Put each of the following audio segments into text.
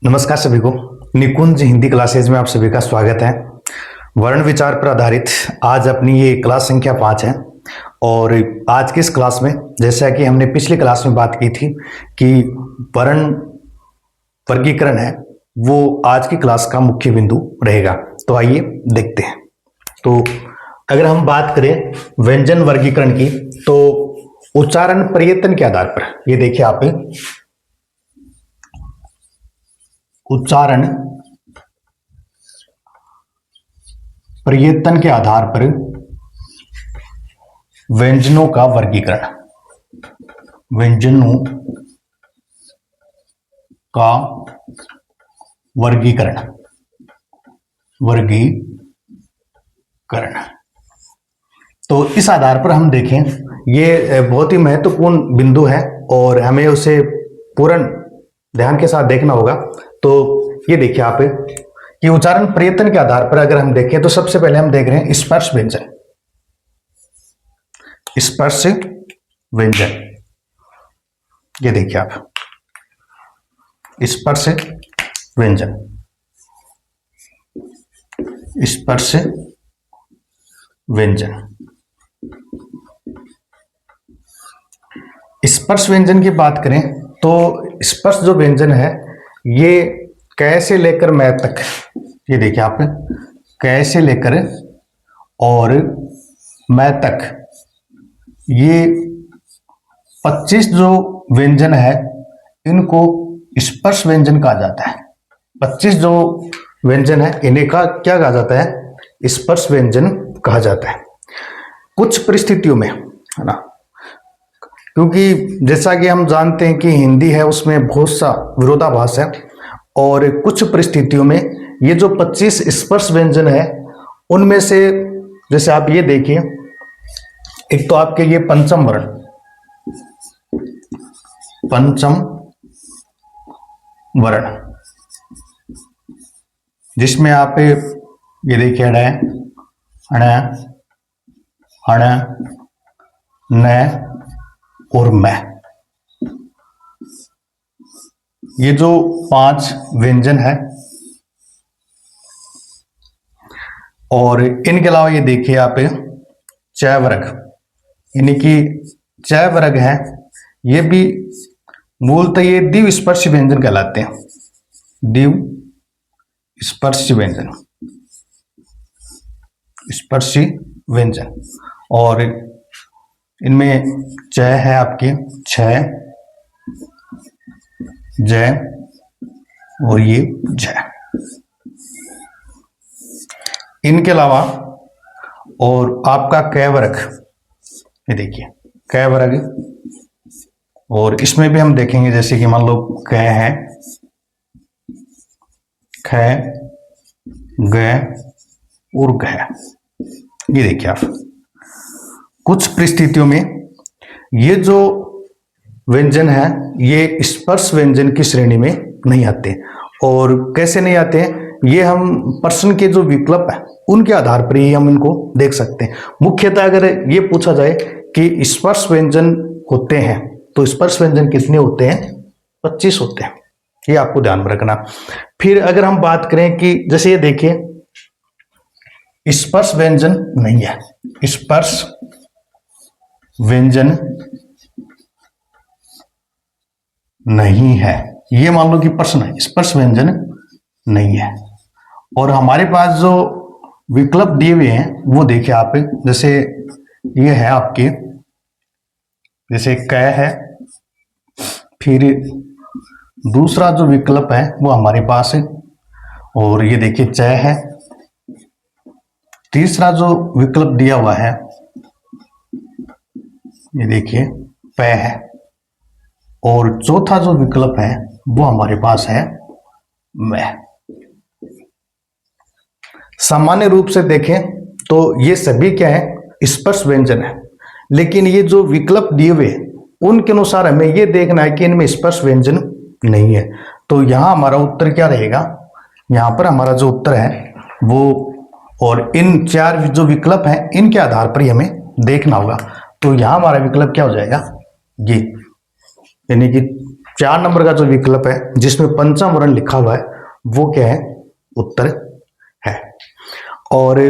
नमस्कार सभी को। निकुंज हिंदी क्लासेज में आप सभी का स्वागत है। वर्ण विचार पर आधारित आज अपनी ये क्लास संख्या 5 है। और आज की इस क्लास में जैसा कि हमने पिछली क्लास में बात की थी कि वर्ण वर्गीकरण है वो आज की क्लास का मुख्य बिंदु रहेगा। तो आइए देखते हैं। तो अगर हम बात करें व्यंजन वर्गीकरण की तो उच्चारण प्रयत्न के आधार पर ये देखिए आप उच्चारण प्रयत्न के आधार पर व्यंजनों का वर्गीकरण, व्यंजनों का वर्गीकरण तो इस आधार पर हम देखें ये बहुत ही महत्वपूर्ण बिंदु है और हमें उसे पूर्ण ध्यान के साथ देखना होगा। तो ये देखिए आप कि उच्चारण प्रयत्न के आधार पर अगर हम देखें तो सबसे पहले हम देख रहे हैं स्पर्श व्यंजन। स्पर्श व्यंजन ये देखिए आप स्पर्श व्यंजन। स्पर्श व्यंजन स्पर्श व्यंजन की बात करें तो स्पर्श जो व्यंजन है ये कै से लेकर मैं तक, ये देखिए आप कै से लेकर और मैं तक ये 25 जो व्यंजन है इनको स्पर्श व्यंजन कहा जाता है। 25 जो व्यंजन है इन्हें का क्या कहा जाता है? स्पर्श व्यंजन कहा जाता है। कुछ परिस्थितियों में है ना, क्योंकि जैसा कि हम जानते हैं कि हिंदी है उसमें बहुत सा विरोधाभास है और कुछ परिस्थितियों में ये जो 25 स्पर्श व्यंजन है उनमें से जैसे आप ये देखिए, एक तो आपके ये पंचम वर्ण, पंचम वर्ण जिसमें आप ये देखिए अण अण अण न और मैं, ये जो 5 व्यंजन है और इनके अलावा ये देखिए आप च वर्ग, यानी कि च वर्ग है, ये भी मूलतः ये द्विव स्पर्श व्यंजन कहलाते हैं। द्विव स्पर्श व्यंजन, स्पर्शी व्यंजन। और इनमें च है आपके छ, ज और ये झ। इनके अलावा और आपका कै वर्ग, ये देखिए कै वर्ग, और इसमें भी हम देखेंगे जैसे कि मान लो कै है, ख, ग और घ। ये देखिए आप कुछ परिस्थितियों में ये जो व्यंजन है ये स्पर्श व्यंजन की श्रेणी में नहीं आते। और कैसे नहीं आते हैं? ये हम प्रश्न के जो विकल्प है उनके आधार पर ही हम इनको देख सकते हैं। मुख्यतः अगर ये पूछा जाए कि स्पर्श व्यंजन होते हैं तो स्पर्श व्यंजन कितने होते हैं? 25 होते हैं। ये आपको ध्यान में रखना। फिर अगर हम बात करें कि जैसे ये देखिए स्पर्श व्यंजन नहीं है, स्पर्श व्यंजन नहीं है, ये मान लो कि प्रश्न है, स्पर्श व्यंजन नहीं है। और हमारे पास जो विकल्प दिए हुए हैं वो देखिए आप, जैसे ये है आपके, जैसे कै है, फिर दूसरा जो विकल्प है वो हमारे पास है, और ये देखिए च है, तीसरा जो विकल्प दिया हुआ है ये देखिए पै है, और चौथा जो विकल्प है वो हमारे पास है मैं। सामान्य रूप से देखें तो ये सभी क्या है? स्पर्श व्यंजन है। लेकिन ये जो विकल्प दिए हुए उनके अनुसार हमें ये देखना है कि इनमें स्पर्श व्यंजन नहीं है। तो यहां हमारा उत्तर क्या रहेगा? यहां पर हमारा जो उत्तर है वो, और इन 4 जो विकल्प हैं इनके आधार पर ही हमें देखना होगा। तो यहां हमारा विकल्प क्या हो जाएगा? ये, यानी कि 4 नंबर का जो विकल्प है जिसमें पंचम वर्ण लिखा हुआ है वो क्या है, उत्तर है। और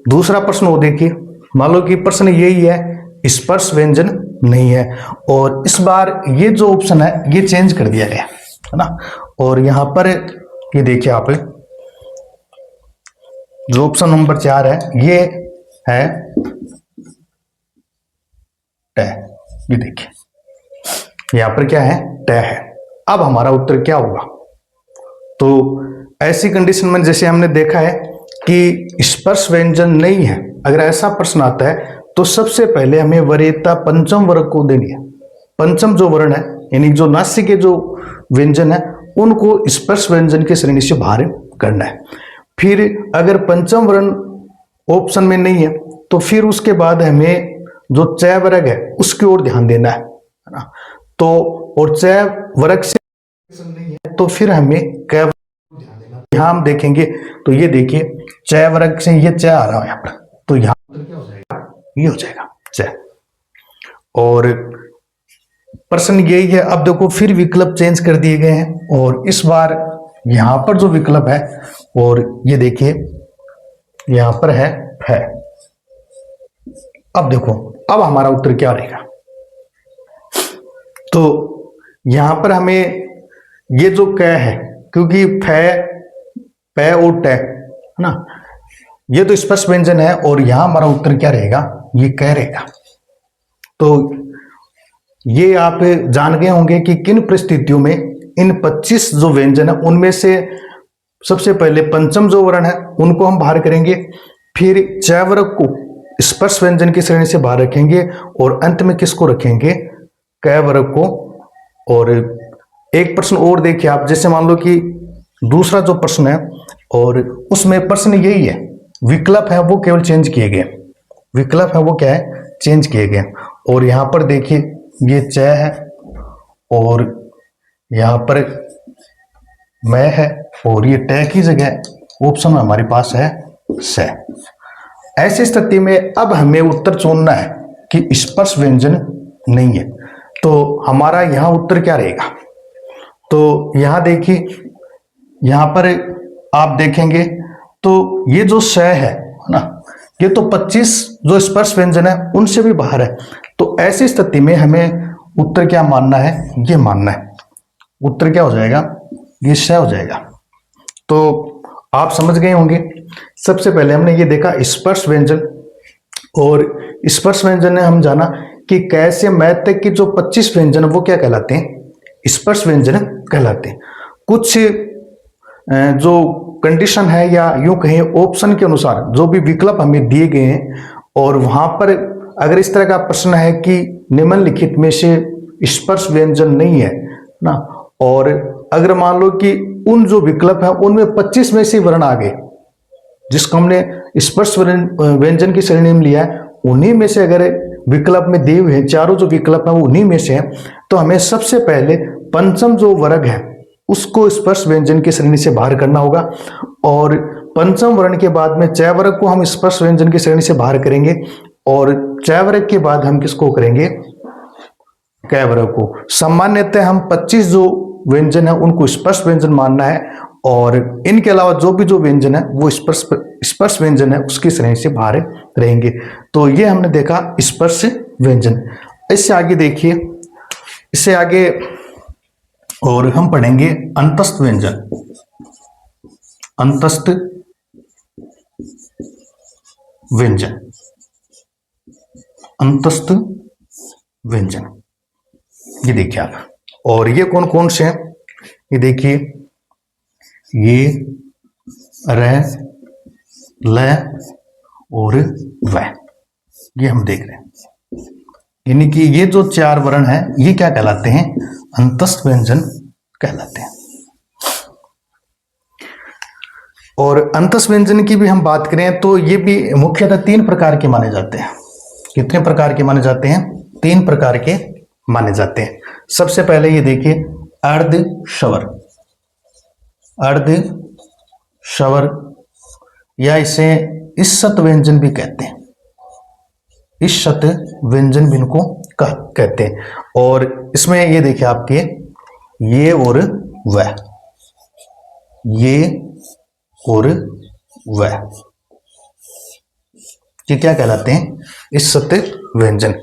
दूसरा प्रश्न वो देखिए, मान लो कि प्रश्न यही है, स्पर्श व्यंजन नहीं है, और इस बार ये जो ऑप्शन है ये चेंज कर दिया गया है ना। और यहां पर ये देखिए आप, जो ऑप्शन नंबर 4 है ये है ट। ये देखिए यहां पर क्या है, ट है। अब हमारा उत्तर क्या होगा, तो ऐसी कंडीशन में जैसे हमने देखा है कि स्पर्श व्यंजन नहीं है, अगर ऐसा प्रश्न आता है तो सबसे पहले हमें वरीयता पंचम वर्ग को देनी है। पंचम जो वर्ण है यानी जो नासिक के जो व्यंजन है उनको स्पर्श व्यंजन की श्रेणी से बाहर करना है। फिर अगर पंचम वर्ण ऑप्शन में नहीं है तो फिर उसके बाद हमें जो च वर्ग है उसकी ओर ध्यान देना है ना। तो और च वर्ग से नहीं है तो फिर हमें क ध्यान देना। यहां हम देखेंगे तो ये देखिए च वर्ग से ये च आ रहा है यहाँ पर, तो यहाँ क्या हो जाएगा, ये हो जाएगा च। और प्रश्न यही है, अब देखो फिर विकल्प चेंज कर दिए गए हैं और इस बार यहां पर जो विकल्प है, और ये देखिए यहां पर है। अब देखो अब हमारा उत्तर क्या रहेगा, तो यहां पर हमें ये जो क है, क्योंकि प और ट है ना, ये तो स्पर्श व्यंजन है और यहां हमारा उत्तर क्या रहेगा, ये क रहेगा। तो ये आप जान गए होंगे कि किन परिस्थितियों में इन 25 जो व्यंजन है उनमें से सबसे पहले पंचम जो वर्ण है उनको हम बाहर करेंगे, फिर च वर्ग को स्पर्श व्यंजन की श्रेणी से बाहर रखेंगे और अंत में किसको रखेंगे, क वर्ग को। और एक प्रश्न और देखिए आप, जैसे मान लो कि दूसरा जो प्रश्न है और उसमें प्रश्न यही है, विकल्प है वो केवल चेंज किए गए, विकल्प है वो क्या है, चेंज किए गए। और यहां पर देखिए ये च है और यहां पर मैं है और ये ट की जगह ऑप्शन में हमारे पास है स। ऐसी स्थिति में अब हमें उत्तर चुनना है कि स्पर्श व्यंजन नहीं है, तो हमारा यहां उत्तर क्या रहेगा। तो यहां देखिए यहां पर आप देखेंगे तो ये जो स है ना, ये तो 25 जो स्पर्श व्यंजन है उनसे भी बाहर है। तो ऐसी स्थिति में हमें उत्तर क्या मानना है, ये मानना है। उत्तर क्या हो जाएगा, ये स हो जाएगा। तो आप समझ गए होंगे, सबसे पहले हमने ये देखा स्पर्श व्यंजन, और स्पर्श व्यंजन ने हम जाना कि कैसे मैथ तक के जो 25 व्यंजन वो क्या कहलाते हैं, स्पर्श व्यंजन कहलाते हैं। कुछ जो कंडीशन है या यूं कहें ऑप्शन के अनुसार जो भी विकल्प हमें दिए गए हैं, और वहां पर अगर इस तरह का प्रश्न है कि निम्नलिखित में से स्पर्श व्यंजन नहीं है ना, और अगर मान लो कि उन जो विकल्प है उनमें 25 में से वर्ण आ गए जिसको हमने स्पर्श व्यंजन की श्रेणी में लिया है, उन्हीं में से अगर विकल्प में दिए हुए हैं चारों जो विकल्प है वो उन्हीं में से है, तो हमें सबसे पहले पंचम जो वर्ग है उसको स्पर्श व्यंजन की श्रेणी से बाहर करना होगा, और पंचम वर्ण के बाद में च वर्ग को हम स्पर्श व्यंजन की श्रेणी से बाहर करेंगे, और च वर्ग के बाद हम किसको करेंगे, क वर्ग को। सामान्यतः हम 25 जो व्यंजन है उनको स्पर्श व्यंजन मानना है, और इनके अलावा जो भी जो व्यंजन है वो स्पर्श व्यंजन है उसकी श्रेणी से बाहर रहेंगे। तो ये हमने देखा स्पर्श व्यंजन। इससे आगे देखिए, इससे आगे और हम पढ़ेंगे अंतस्थ व्यंजन। अंतस्थ व्यंजन, अंतस्थ व्यंजन, ये देखिए आप, और ये कौन कौन से हैं, ये देखिए ये र, ल और व, ये हम देख रहे हैं। यानी कि ये जो 4 वर्ण हैं ये क्या कहलाते हैं, अंतस्थ व्यंजन कहलाते हैं। और अंतस्थ व्यंजन की भी हम बात करें तो ये भी मुख्यतः 3 प्रकार के माने जाते हैं। कितने प्रकार के माने जाते हैं, 3 प्रकार के माने जाते हैं। सबसे पहले ये देखिए अर्ध शवर, अर्ध शवर या इसे इष्शत व्यंजन भी कहते हैं, इष्शत व्यंजन भी इनको कहते हैं। और इसमें ये देखिए आपके ये और वह, ये और वह, ये क्या कहलाते हैं? इष्ट व्यंजन।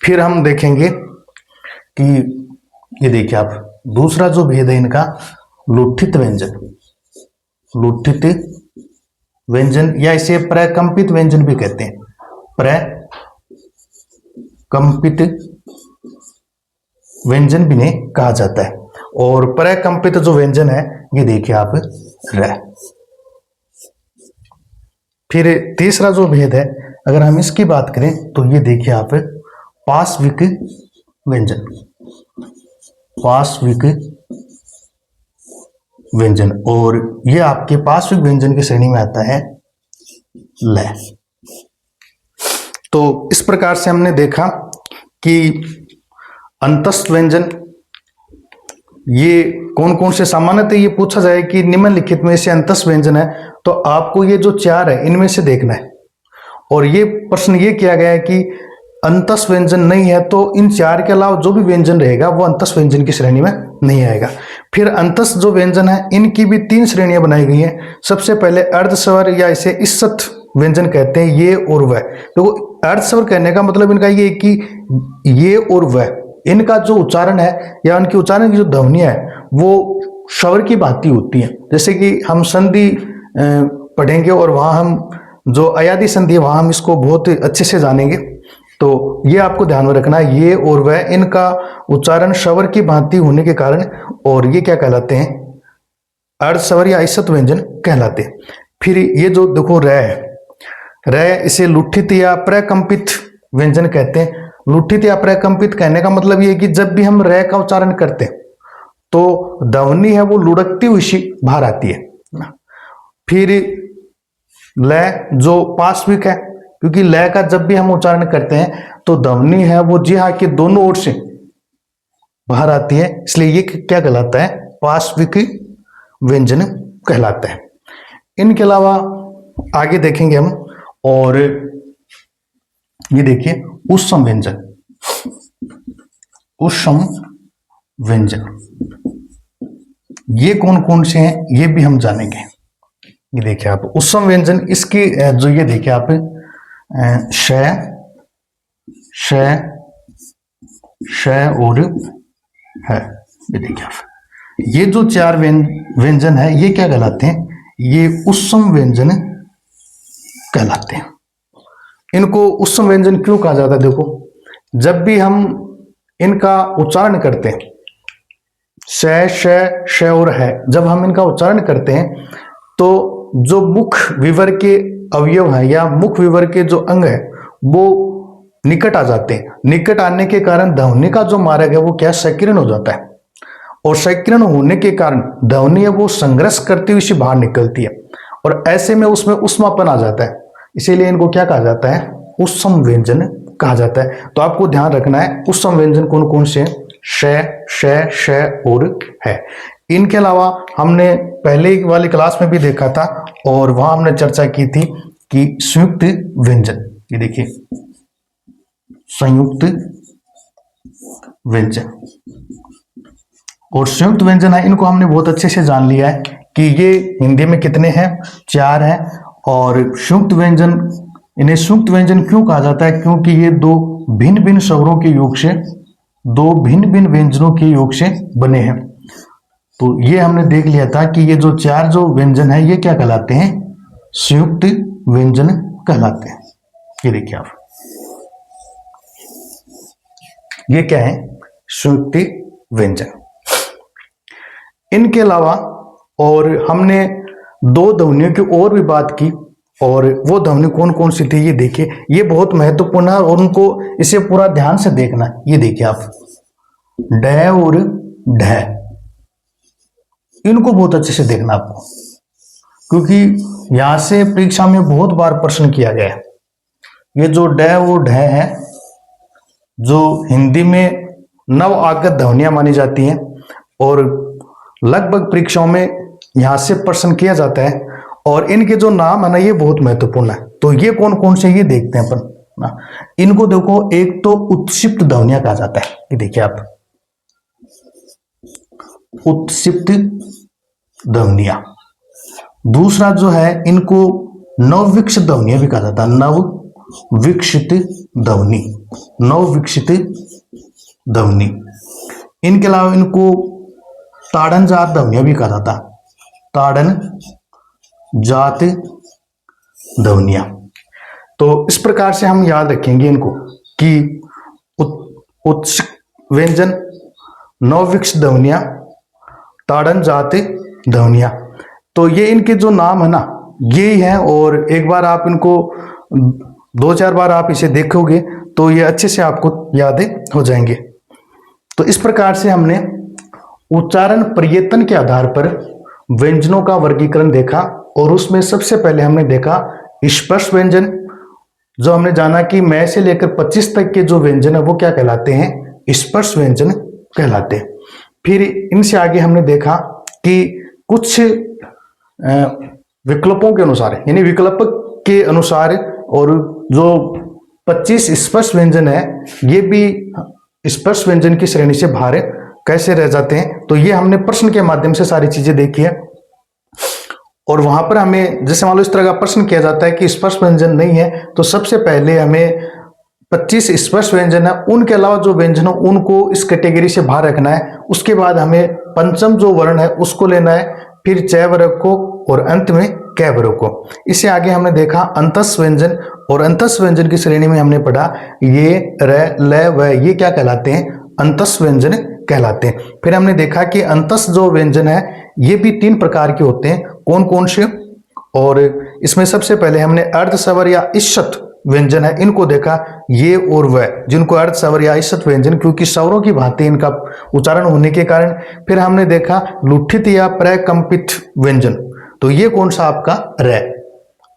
फिर हम देखेंगे कि ये देखिए आप, दूसरा जो भेद है इनका, लुठित व्यंजन। लुठित व्यंजन या इसे प्रकंपित व्यंजन भी कहते हैं। प्रकंपित व्यंजन भी इन्हें कहा जाता है। और प्रकंपित जो व्यंजन है ये देखिए आप, र। फिर तीसरा जो भेद है, अगर हम इसकी बात करें तो ये देखिए आप, पार्श्विक व्यंजन। पार्श्विक व्यंजन, और ये आपके पार्श्विक व्यंजन की श्रेणी में आता है लय। तो इस प्रकार से हमने देखा कि अंतस्थ व्यंजन ये कौन कौन से, सामान्यतः ये पूछा जाए कि निम्नलिखित में से अंतस्थ व्यंजन है, तो आपको ये जो चार है इनमें से देखना है। और ये प्रश्न ये किया गया है कि अंतस्थ व्यंजन नहीं है तो इन चार के अलावा जो भी व्यंजन रहेगा वो अंतस्थ व्यंजन की श्रेणी में नहीं आएगा। फिर अंतस्थ जो व्यंजन है इनकी भी तीन श्रेणियां बनाई गई हैं। सबसे पहले अर्धस्वर या इसे इष्ट व्यंजन कहते हैं, ये और वह। तो अर्धस्वर कहने का मतलब इनका ये कि ये और वह, इनका जो उच्चारण है या उनकी उच्चारण की जो ध्वनियां है वो स्वर की भांति होती है। जैसे कि हम संधि पढ़ेंगे और वहां हम जो अयादि संधि है वहां हम इसको बहुत अच्छे से जानेंगे। तो ये आपको ध्यान में रखना है, ये और वह, इनका उच्चारण स्वर की भांति होने के कारण और ये क्या कहलाते हैं? अर्धस्वर या इष्ट व्यंजन कहलाते हैं। फिर ये जो देखो र है, र इसे लुठित या प्रकंपित व्यंजन कहते हैं। लुठित या प्रकंपित कहने का मतलब ये है कि जब भी हम र का उच्चारण करते हैं तो ध्वनि है वो लुढ़कती हुई सी बाहर आती है। फिर लय जो पार्श्विक है, क्योंकि लय का जब भी हम उच्चारण करते हैं तो ध्वनि है वो जिह्वा के दोनों ओर से बाहर आती है, इसलिए ये क्या कहलाता है? पार्श्विक व्यंजन कहलाता है। इनके अलावा आगे देखेंगे हम, और ये देखिए ऊष्म व्यंजन। ऊष्म व्यंजन ये कौन कौन से हैं ये भी हम जानेंगे। ये देखिए आप, ऊष्म व्यंजन इसकी जो ये देखिए आप, श, श, श और है, ये देखिए आप, ये जो चार व्यंजन है ये क्या कहलाते हैं? ये ऊष्म व्यंजन कहलाते हैं। इनको ऊष्म व्यंजन क्यों कहा जाता है? देखो, जब भी हम इनका उच्चारण करते हैं, श, श और है, जब हम इनका उच्चारण करते हैं तो जो मुख विवर के अवयव हैं या मुख विवर के जो अंग है वो निकट आ जाते हैं। निकट आने के कारण ध्वनि का जो मार्ग है वो क्या, संकीर्ण हो जाता है, और संकीर्ण होने के कारण ध्वनि है वो संघर्ष करती हुई बाहर निकलती है, और ऐसे में उसमें ऊष्मापन आ जाता है। इसीलिए इनको क्या कहा जाता है? ऊष्म व्यंजन कहा जाता है। तो आपको ध्यान रखना है ऊष्म व्यंजन कौन कौन से? श, श, श और है। इनके अलावा हमने पहले वाली क्लास में भी देखा था और वहां हमने चर्चा की थी कि संयुक्त व्यंजन। ये देखिए संयुक्त व्यंजन और संयुक्त व्यंजन है, इनको हमने बहुत अच्छे से जान लिया है कि ये हिंदी में कितने हैं? चार हैं। और संयुक्त व्यंजन, इन्हें संयुक्त व्यंजन क्यों कहा जाता है? क्योंकि ये दो भिन्न भिन्न स्वरों के योग से, दो भिन्न भिन्न व्यंजनों के योग से बने हैं। तो ये हमने देख लिया था कि ये जो चार जो व्यंजन है ये क्या कहलाते हैं? संयुक्त व्यंजन कहलाते हैं। ये देखिए आप, ये क्या है? संयुक्त व्यंजन। इनके अलावा और हमने दो ध्वनियों की और भी बात की, और वो ध्वनि कौन कौन सी थी ये देखिए, ये बहुत महत्वपूर्ण है और उनको इसे पूरा ध्यान से देखना है। ये देखिए आप, ड और ढ, इनको बहुत अच्छे से देखना आपको, क्योंकि यहां से परीक्षा में बहुत बार प्रश्न किया गया है। ये जो ड और ढ है जो हिंदी में नव आगत ध्वनियां मानी जाती हैं और लगभग परीक्षाओं में यहां से प्रश्न किया जाता है, और इनके जो नाम है ना ये बहुत महत्वपूर्ण है। तो ये कौन कौन से ये देखते हैं अपन ना। इनको देखो, एक तो उत्क्षिप्त ध्वनियां कहा जाता है। ये देखिए आप, उत्क्षिप्त ध्वनियां। दूसरा जो है इनको नवविकसित ध्वनियां भी कहा जाता है, नवविकसित ध्वनि, नवविकसित ध्वनि। इनके अलावा इनको ताड़न जात ध्वनियां भी कहा जाता है, ताड़न जात ध्वनियां। तो इस प्रकार से हम याद रखेंगे इनको कि उच्च व्यंजन, नवविकसित ध्वनियां, ताड़न जात ध्वनियां। तो ये इनके जो नाम है ना ये ही है, और एक बार आप इनको 2-4 बार आप इसे देखोगे तो ये अच्छे से आपको याद हो जाएंगे। तो इस प्रकार से हमने उच्चारण प्रयत्न के आधार पर व्यंजनों का वर्गीकरण देखा, और उसमें सबसे पहले हमने देखा स्पर्श व्यंजन, जो हमने जाना कि मैं से लेकर 25 तक के जो व्यंजन है वो क्या कहलाते हैं, स्पर्श व्यंजन कहलाते हैं। फिर इनसे आगे हमने देखा कि कुछ विकल्पों के अनुसार, यानी विकल्प के अनुसार, और जो 25 स्पर्श व्यंजन है ये भी स्पर्श व्यंजन की श्रेणी से बाहर कैसे रह जाते हैं। तो ये हमने प्रश्न के माध्यम से सारी चीजें देखी है, और वहां पर हमें जैसे मान लो इस तरह का प्रश्न किया जाता है कि स्पर्श व्यंजन नहीं है, तो सबसे पहले हमें 25 स्पर्श व्यंजन है उनके अलावा जो व्यंजन हो उनको इस कैटेगरी से बाहर रखना है। उसके बाद हमें पंचम जो वर्ण है उसको लेना है, फिर च वर्ग को, और अंत में क वर्ग को। इससे आगे हमने देखा अंतस व्यंजन, और अंतस व्यंजन की श्रेणी में हमने पढ़ा ये, र, ल, व, ये क्या कहलाते हैं, अंतस व्यंजन कहलाते हैं। फिर हमने देखा कि अंतस जो व्यंजन है ये भी 3 प्रकार के होते हैं, कौन कौन से, और इसमें सबसे पहले हमने अर्ध स्वर या इश्शत व्यंजन है इनको देखा, ये और वह, जिनको अर्ध स्वर या इश्शत व्यंजन, क्योंकि स्वरों की भांति इनका उच्चारण होने के कारण। फिर हमने देखा लुठित या प्रकंपित व्यंजन, तो ये कौन सा आपका र,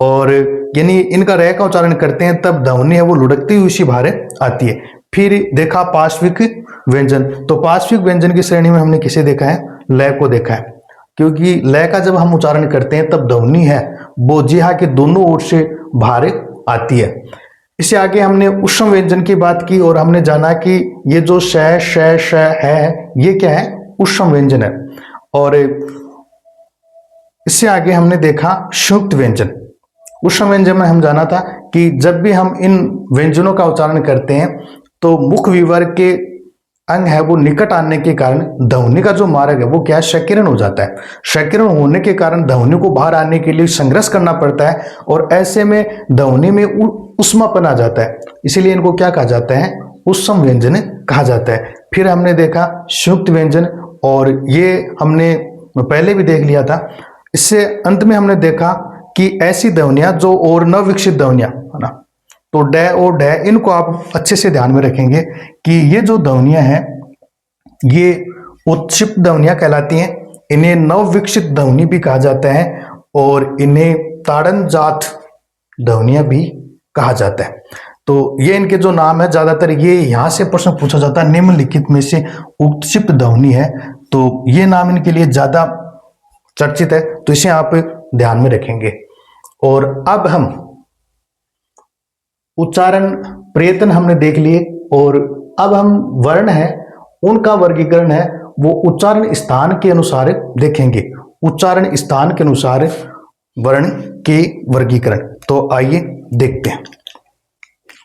और यानी इनका र का उच्चारण करते हैं तब ध्वनि है वो लुढ़कती हुई सी बाहर आती है। फिर देखा पार्श्विक व्यंजन, तो पार्श्विक व्यंजन की श्रेणी में हमने किसे देखा है, लय को देखा है, क्योंकि लय का जब हम उच्चारण करते हैं तब ध्वनि है वो जिहा के दोनों ओर से बाहर आती है। इससे आगे हमने उष्म व्यंजन की बात की, और हमने जाना कि ये जो श, श, श है ये क्या है, उष्म व्यंजन है। और इससे आगे हमने देखा संयुक्त व्यंजन। उष्म व्यंजन में हम जाना था कि जब भी हम इन व्यंजनों का उच्चारण करते हैं तो मुख विवर्ग के अंग है वो निकट आने के कारण ध्वनि का जो मार्ग है वो क्या है, संकीर्ण हो जाता है। संकीर्ण होने के कारण ध्वनि को बाहर आने के लिए संघर्ष करना पड़ता है, और ऐसे में ध्वनि में उष्मापन आ जाता है, इसीलिए इनको क्या कहा जाता है, उष्म व्यंजन कहा जाता है। फिर हमने देखा संयुक्त व्यंजन, और ये हमने पहले भी देख लिया था। इससे अंत में हमने देखा कि ऐसी ध्वनियां जो और नवविकसित ध्वनियां है ना, तो ड और ढ इनको आप अच्छे से ध्यान में रखेंगे कि ये जो ध्वनियां हैं ये उत्क्षिप्त ध्वनियां कहलाती हैं, इन्हें नवविकसित ध्वनि भी कहा जाता है, और इन्हें ताड़न जात ध्वनियां भी कहा जाता है। तो ये इनके जो नाम है, ज्यादातर ये यहाँ से प्रश्न पूछा जाता है निम्नलिखित में से उत्क्षिप्त ध्वनि है, तो ये नाम इनके लिए ज्यादा चर्चित है, तो इसे आप ध्यान में रखेंगे। और अब हम उच्चारण प्रयत्न हमने देख लिए, और अब हम वर्ण है उनका वर्गीकरण है वो उच्चारण स्थान के अनुसार देखेंगे, उच्चारण स्थान के अनुसार वर्ण के वर्गीकरण। तो आइए देखते हैं,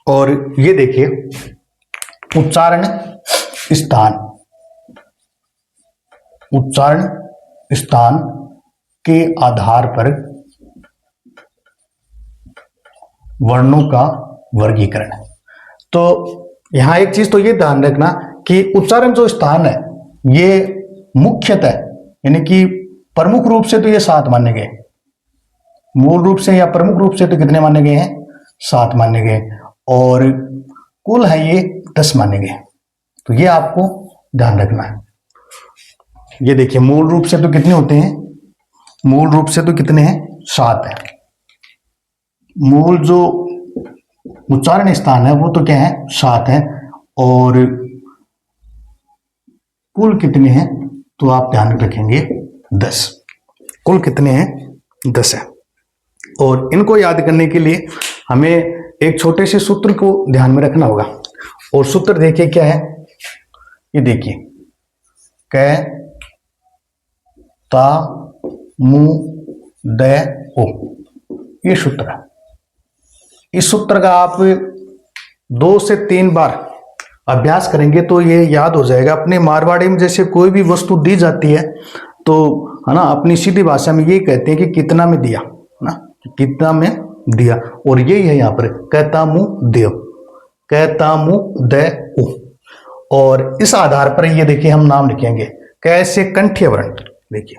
और ये देखिए उच्चारण स्थान, उच्चारण स्थान के आधार पर वर्णों का वर्गीकरण। तो यहां एक चीज तो ये ध्यान रखना कि उच्चारण जो स्थान है ये मुख्यतः यानी कि प्रमुख रूप से तो ये 7 माने गए, मूल रूप से या प्रमुख रूप से तो कितने माने गए हैं, 7 माने गए, और कुल है ये 10 माने गए। तो ये आपको ध्यान रखना है। ये देखिए मूल रूप से तो कितने होते हैं, मूल रूप से तो कितने हैं, 7 है। मूल जो उच्चारण स्थान है वो तो क्या है, 7 है, और कुल कितने हैं तो आप ध्यान रखेंगे 10। कुल कितने हैं, 10 है। और इनको याद करने के लिए हमें एक छोटे से सूत्र को ध्यान में रखना होगा, और सूत्र देखिए क्या है, ये देखिए क ता मु दे ओ, ये सूत्र है। इस सूत्र का आप 2 से 3 बार अभ्यास करेंगे तो ये याद हो जाएगा। अपने मारवाड़ी में जैसे कोई भी वस्तु दी जाती है तो है ना, अपनी सीधी भाषा में ये कहते हैं कि कितना में दिया, है ना, कितना में दिया। और यही है यहाँ पर कहता मुँह देव, कहता मुँह दे उ। और इस आधार पर ये देखिए हम नाम लिखेंगे कैसे कंठीय वर्ण। देखिए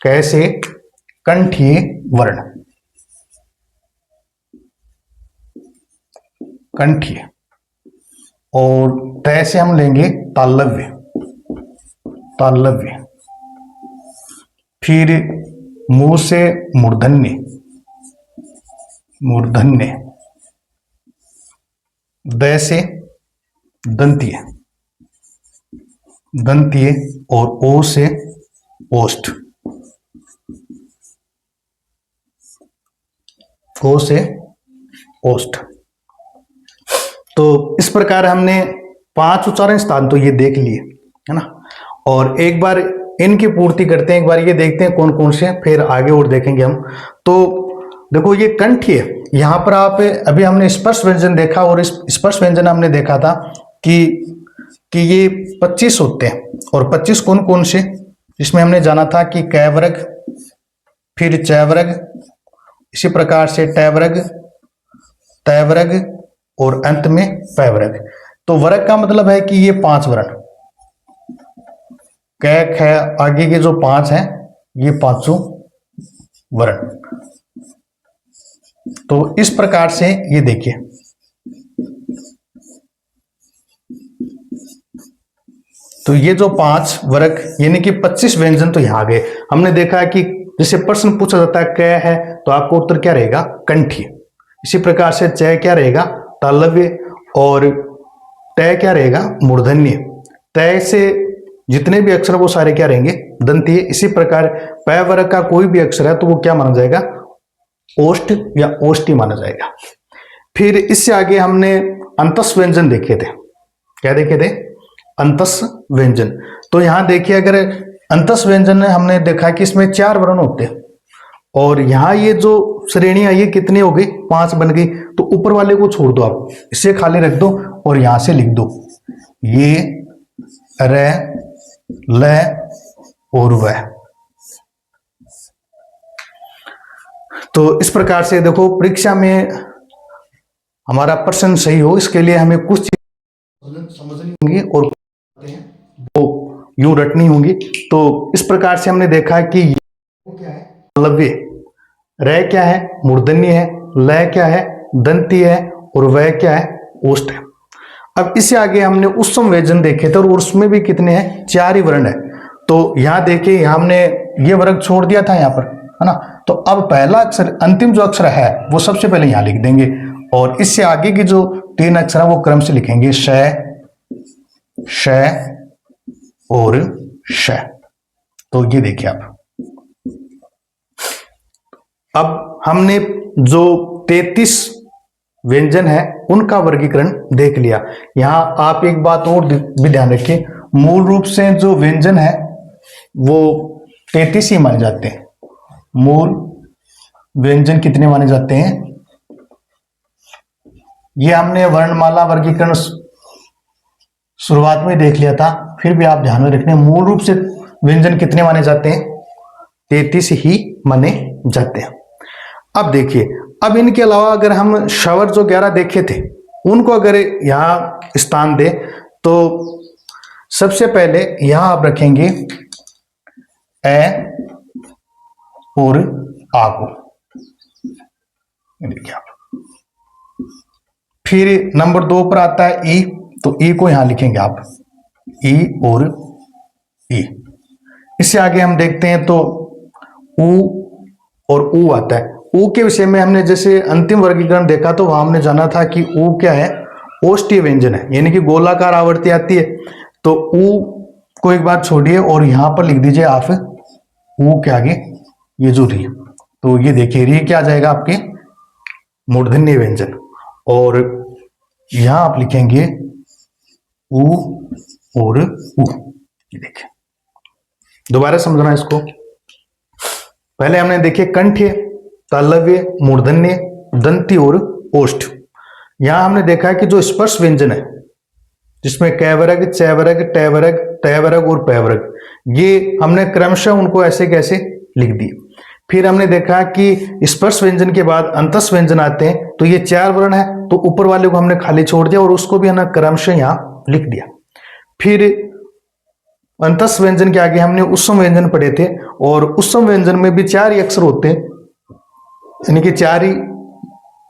कैसे कंठीय वर्ण, कंठीय। और तय से हम लेंगे तालव्य, तालव्य। फिर मुंह से मूर्धन्य, मूर्धन्य। द से दंतीय, दंतीय। और ओ से ओष्ठ, ओ से ओष्ठ। तो इस प्रकार हमने 5 उच्चारण स्थान तो ये देख लिए, है ना। और एक बार इनकी पूर्ति करते हैं, एक बार ये देखते हैं कौन कौन से, फिर आगे और देखेंगे हम। तो देखो ये कंठीय, यहाँ पर आप अभी हमने स्पर्श व्यंजन देखा, और इस स्पर्श व्यंजन हमने देखा था कि ये 25 होते हैं। और 25 कौन कौन से, इसमें हमने जाना था कि कै वर्ग, फिर चै वर्ग, इसी प्रकार से टै वर्ग, तै वर्ग, और अंत में पै वर्ग। तो वर्ग का मतलब है कि ये 5 वर्ण, कै ख आगे के जो 5 हैं ये 5 वर्ण। तो इस प्रकार से ये देखिए, तो ये जो 5 वर्ग यानी कि 25 व्यंजन तो यहां आ गए। हमने देखा है कि जैसे प्रश्न पूछा जाता है कै है तो आपका उत्तर क्या रहेगा, कंठी। इसी प्रकार से चय क्या रहेगा, तालव्य। और तय क्या रहेगा, मूर्धन्य। तय से जितने भी अक्षर वो सारे क्या रहेंगे, दंतीय। इसी प्रकार पै वर्ग का कोई भी अक्षर है तो वो क्या माना जाएगा, ओष्ठ या ओष्ठी माना जाएगा। फिर इससे आगे हमने अंतस व्यंजन देखे थे। क्या देखे थे, अंतस व्यंजन। तो यहां देखिए, अगर अंतस व्यंजन में हमने देखा कि इसमें 4 वर्ण होते हैं, और यहाँ ये जो श्रेणियां ये कितनी हो गई, 5 बन गई। तो ऊपर वाले को छोड़ दो, आप इसे खाली रख दो और यहां से लिख दो ये र ल और वह। तो इस प्रकार से देखो, परीक्षा में हमारा प्रश्न सही हो इसके लिए हमें कुछ चीजें समझनी होंगी और वो यूं रटनी होंगी। तो इस प्रकार से हमने देखा कि ये क्या है, तालव्य, र क्या है, मूर्धन्य है, ल क्या है, दंती है, और वह क्या है, ओष्ठ है। अब इससे आगे हमने उत्सम व्यंजन देखे थे, और उसमें भी कितने हैं, 4 ही वर्ण है। तो यहां देखिए, हमने ये वर्ग छोड़ दिया था यहाँ पर, है ना। तो अब पहला अक्षर, अंतिम जो अक्षर है वो सबसे पहले यहां लिख देंगे, और इससे आगे की जो 3 अक्षर है वो क्रम से लिखेंगे, श, श और श। तो ये देखिए आप, अब हमने जो 33 व्यंजन है उनका वर्गीकरण देख लिया। यहां आप एक बात और भी ध्यान रखिए, मूल रूप से जो व्यंजन है वो 33 ही माने जाते हैं। मूल व्यंजन कितने माने जाते हैं, ये हमने वर्णमाला वर्गीकरण शुरुआत में देख लिया था। फिर भी आप ध्यान में रखने, मूल रूप से व्यंजन कितने माने जाते हैं, 33 ही माने जाते हैं। अब देखिए, अब इनके अलावा अगर हम शवर जो 11 देखे थे उनको अगर यहां स्थान दे, तो सबसे पहले यहां आप रखेंगे ए और आ को, देखिए आप। फिर नंबर 2 पर आता है ई, तो ई को यहां लिखेंगे आप, ई और ई। इससे आगे हम देखते हैं तो ऊ और ऊ आता है। ऊ के विषय में हमने जैसे अंतिम वर्गीकरण देखा तो वहां हमने जाना था कि ऊ क्या है, ओष्ठीय व्यंजन है, यानी कि गोलाकार आवृत्ति आती है। तो ऊ को एक बार छोड़िए और यहां पर लिख दीजिए आप ऊ के आगे ये जो री। तो ये देखिए, री क्या आ जाएगा आपके, मूर्धन्य व्यंजन। और यहां आप लिखेंगे ऊ और ऊ, ये देखिए दोबारा समझना इसको। पहले हमने देखे कंठ्य, तालव्य, मूर्धन्य, दंती और ओष्ठ। यहां हमने देखा है कि जो स्पर्श व्यंजन है जिसमें कैवर्ग, चैवर्ग, टैवर्ग, तैवर्ग और पैवर्ग, ये हमने क्रमशः उनको ऐसे कैसे लिख दिए। फिर हमने देखा कि स्पर्श व्यंजन के बाद अंतस व्यंजन आते हैं, तो ये 4 वर्ण है, तो ऊपर वाले को हमने खाली छोड़ दिया और उसको भी हमने क्रमशः यहाँ लिख दिया। फिर अंतस व्यंजन के आगे हमने उत्सव व्यंजन पढ़े थे, और उत्सव व्यंजन में भी 4 ही अक्षर होते हैं, यानी कि 4 ही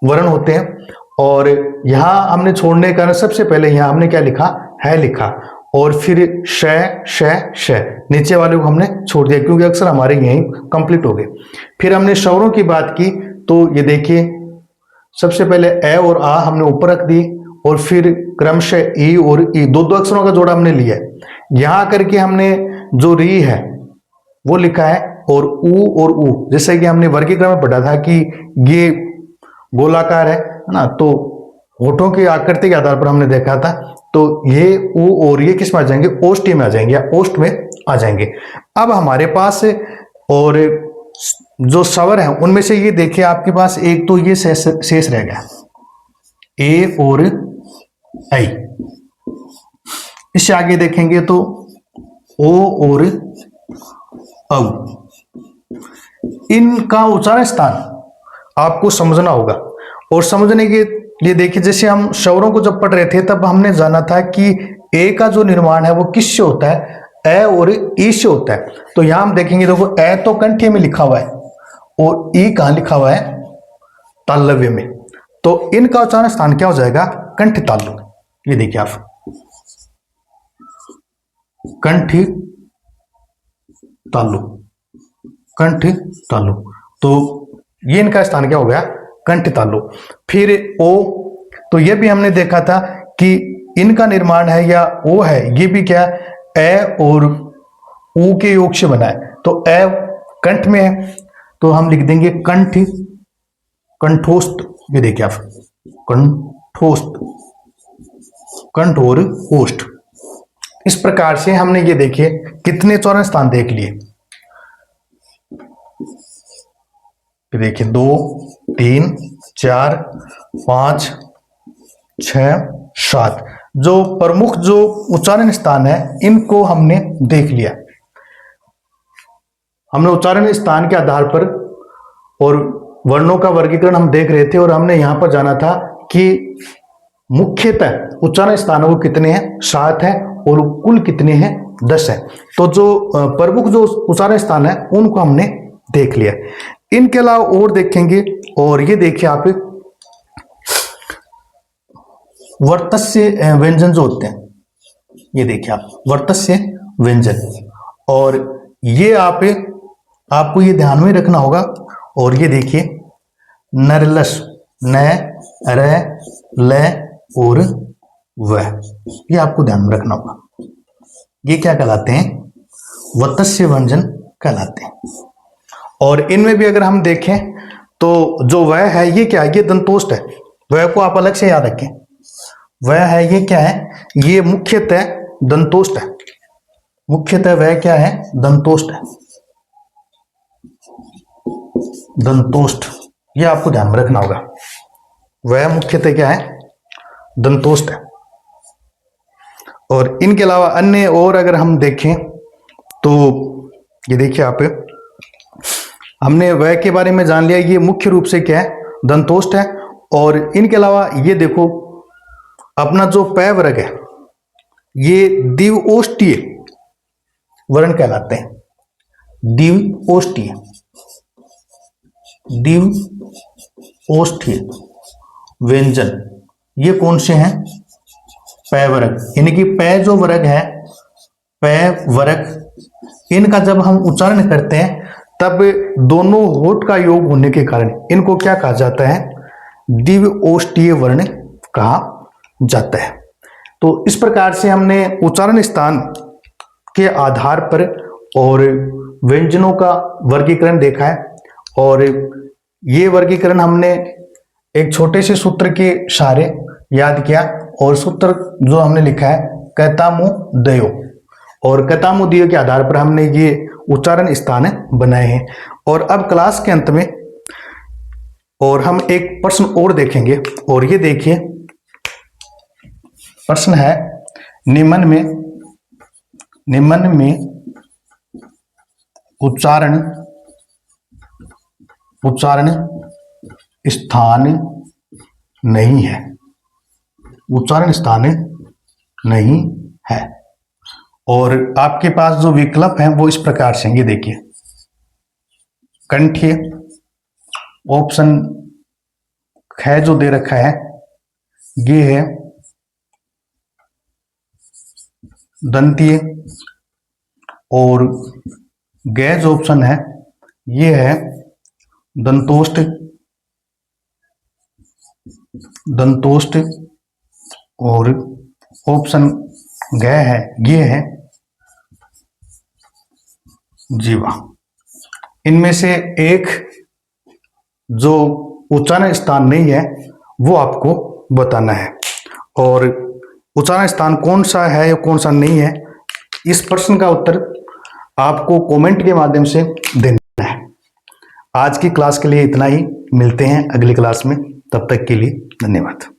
वर्ण होते हैं। और यहां हमने छोड़ने के कारण सबसे पहले यहां हमने क्या लिखा है लिखा, और फिर श श श नीचे वाले को हमने छोड़ दिया क्योंकि अक्षर हमारे यहीं कंप्लीट हो गए। फिर हमने स्वरों की बात की, तो ये देखिए सबसे पहले ए और आ हमने ऊपर रख दी, और फिर क्रमशः ई और ई, दो अक्षरों का जोड़ा हमने लिया है। यहां करके हमने जो री है वो लिखा है, और ऊ, जैसे कि हमने वर्गीकरण में पढ़ा था कि ये गोलाकार है ना, तो होठों की आकृति के आधार पर हमने देखा था, तो ये ऊ और ये किस में आ जाएंगे, ओष्ठी में आ जाएंगे या ओष्ठ में आ जाएंगे। अब हमारे पास और जो स्वर है उनमें से ये देखिए आपके पास एक तो ये शेष रह गया, ए और आई। इससे आगे देखेंगे तो ओ और औ। इनका उच्चारण स्थान आपको समझना होगा, और समझने के लिए देखिए जैसे हम स्वरों को जब पढ़ रहे थे तब हमने जाना था कि ए का जो निर्माण है वो किससे होता है, ए और ई से होता है। तो यहां हम देखेंगे, देखो ए तो कंठ्य में लिखा हुआ है और ई कहां लिखा हुआ है, तालव्य में, तो इनका उच्चारण स्थान क्या हो जाएगा, कंठ तालु। ये देखिए आप, कंठ तालु, कंठ तालु, तो ये इनका स्थान क्या हो गया, कंठ तालु। फिर ओ, तो ये भी हमने देखा था कि इनका निर्माण है या ओ है, ये भी क्या ए और ऊ के योग से बना है, तो ए कंठ में है तो हम लिख देंगे कंठ, कंठोस्त। ये देखिए आप, कंठोस्त, कंठ और ओष्ठ। इस प्रकार से हमने ये देखिए कितने उच्चारण स्थान देख लिए, देखिए 2 3 4 5 6 7, जो प्रमुख जो उच्चारण स्थान है इनको हमने देख लिया। हमने उच्चारण स्थान के आधार पर और वर्णों का वर्गीकरण हम देख रहे थे, और हमने यहां पर जाना था कि मुख्यतः उच्चारण स्थानों को कितने हैं, 7 है, और कुल कितने हैं, 10 है। तो जो प्रमुख जो उच्चारण स्थान है उनको हमने देख लिया। इनके अलावा और देखेंगे, और ये देखिए आप वर्तस्य व्यंजन जो होते हैं, ये देखिए आप वर्तस्य व्यंजन, और ये आपको ये ध्यान में रखना होगा। और ये देखिए नरलस, न, र, ल और व, ये आपको ध्यान में रखना होगा। ये क्या कहलाते हैं, वर्तस्य व्यंजन कहलाते हैं। और इनमें भी अगर हम देखें तो जो वह है ये क्या है, ये दंतोष्ठ है, वह को आप अलग से याद रखें। वह है ये क्या है, ये मुख्यतः दंतोष्ठ है, मुख्यतः वह क्या है, दंतोष्ठ है, दंतोष्ठ, ये आपको ध्यान में रखना होगा। वह मुख्यतः क्या है, दंतोष्ठ है। और इनके अलावा अन्य और अगर हम देखें तो ये देखिए आप, हमने वह के बारे में जान लिया, ये मुख्य रूप से क्या है, दंतोष्ठ है। और इनके अलावा ये देखो अपना जो पै वर्ग है ये द्विओष्ठीय वर्ण कहलाते हैं, द्विओष्ठीय, द्विओष्ठीय व्यंजन, ये कौन से हैं, पै वर्ग, यानी कि पै जो वर्ग है, पै वर्ग, इनका जब हम उच्चारण करते हैं तब दोनों होठ का योग होने के कारण इनको क्या कहा जाता है, द्विओष्ठीय वर्ण कहा जाता है। तो इस प्रकार से हमने उच्चारण स्थान के आधार पर और व्यंजनों का वर्गीकरण देखा है, और ये वर्गीकरण हमने एक छोटे से सूत्र के सहारे याद किया, और सूत्र जो हमने लिखा है कैतामुदयो, और कैतामुदयो के आधार पर हमने ये उच्चारण स्थान बनाए हैं। और अब क्लास के अंत में और हम एक प्रश्न और देखेंगे, और ये देखिए प्रश्न है, निम्न में उच्चारण स्थान नहीं है, उच्चारण स्थान नहीं है। और आपके पास जो विकल्प हैं वो इस प्रकार से, ये देखिए कंठीय, ऑप्शन ख जो दे रखा है ये है दंतीय, और ग जो ऑप्शन है ये है दंतोष्ठ, और ऑप्शन ग है ये है जीवा। इनमें से एक जो उच्चारण स्थान नहीं है वो आपको बताना है, और उच्चारण स्थान कौन सा है या कौन सा नहीं है, इस प्रश्न का उत्तर आपको कमेंट के माध्यम से देना है। आज की क्लास के लिए इतना ही, मिलते हैं अगली क्लास में, तब तक के लिए धन्यवाद।